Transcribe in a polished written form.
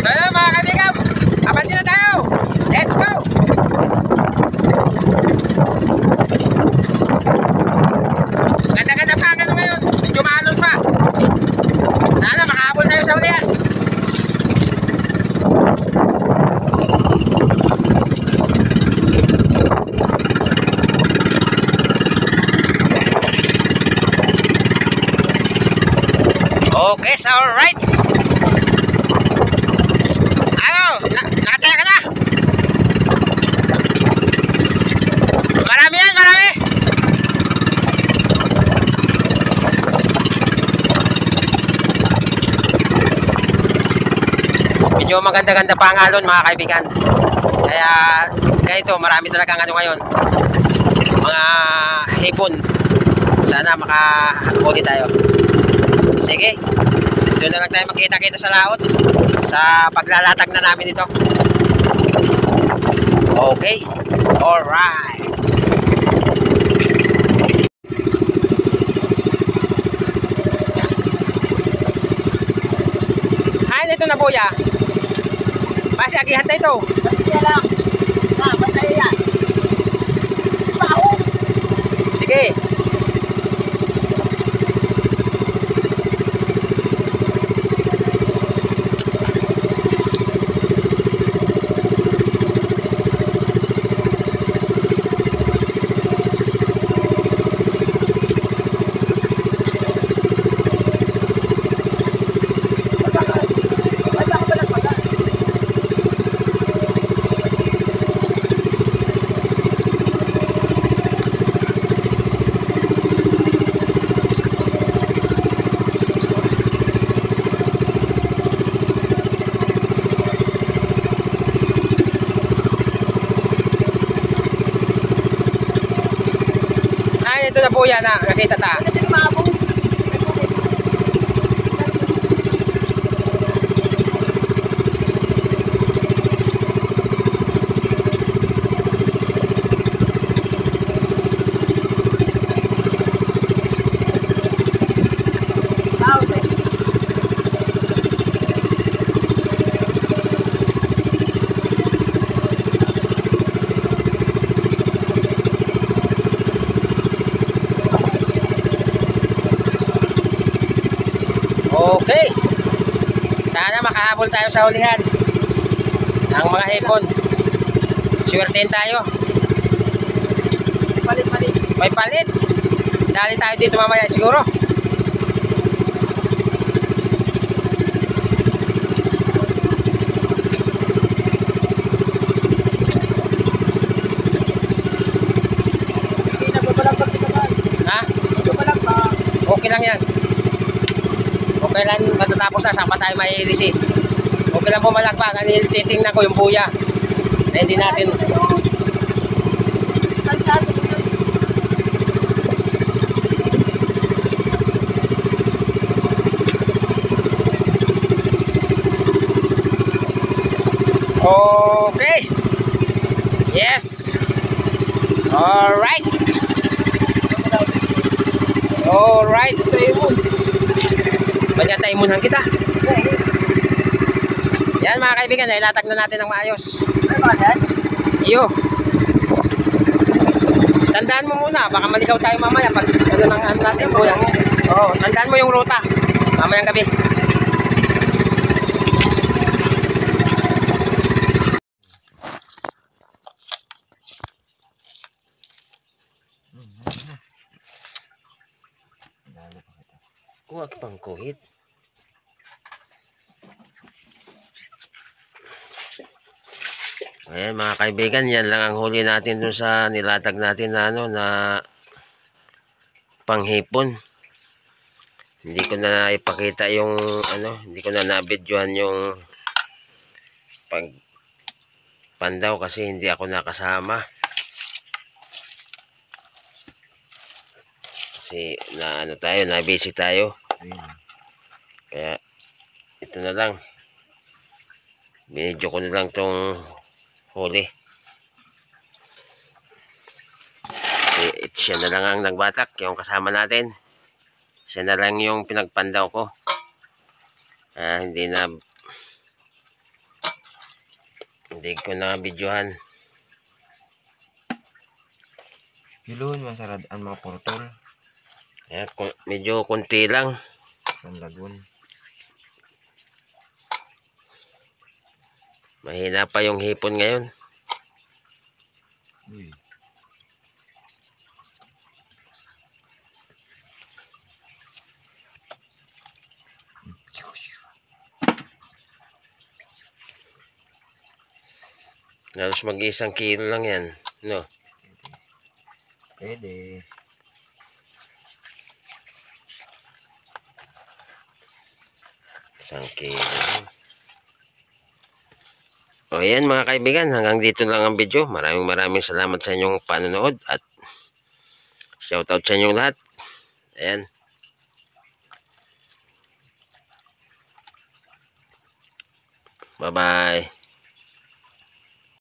So yun mga kaibigan, abante na tayo. Let's go. Ganda-ganda pa ang ano ngayon. Medyo maalos pa. Sana makahabol tayo sa ulihan. Okay, so alright. Nakataya ka na. Marami yan, marami. Medyo maganda-ganda pa ang alon mga kaibigan. Kaya ganito, marami talagang ano ngayon, mga hipon. Sana makahuli tayo. Sige, doon na lang tayo magkita-kita sa laot sa paglalatag na namin ito. Okay, alright. Ay, ito na boya. Basi, agihan tayo ito. Siya lang. Bantay yan. Sige. Ito na po yan na nakita ta. Okay. Sana makahabol tayo sa hulihan ng mga hipon. Swertein tayo. Palit-palit. May palit. Dali tayo dito mamaya siguro. Ha? Okay lang yan. Okay lang, matatapos na, saan pa tayo maiilis eh. Okay lang pumalagpag, titingnan ko yung buya na hindi natin. Okay. Yes. Alright. Alright. Banyataymunan kita. Yan mga kaibigan, ilatag na natin ng maayos. Iyo. Tandaan mo muna, baka maligaw tayo mamaya pag ano nang ano natin. Oo, tandaan mo yung ruta mamayang gabi. Kuha ka pang kuhit. Ayan mga kaibigan, yan lang ang huli natin dun sa nilatag natin na ano na panghipon. Hindi ko na ipakita yung ano, hindi ko na nabidyohan yung pagpandaw kasi hindi ako nakasama. Kasi na ano tayo, na busy tayo. Kaya ito na lang. Binidyo ko na lang tong huli. Kasi siya na lang ang nagbatak, yung kasama natin. Siya na lang yung pinagpandaw ko. Hindi na Hindi ko na videohan. Yun, masarad ang mga portol. Kaya, medyo kunti lang. Sa lagun. Mahina pa yung hipon ngayon. Uy. Halos mag-isang kilo lang yan. No? Pwede. Isang kilo. O yan mga kaibigan, hanggang dito lang ang video. Maraming salamat sa inyong panonood at shoutout sa inyong lahat. Ayan. Bye-bye.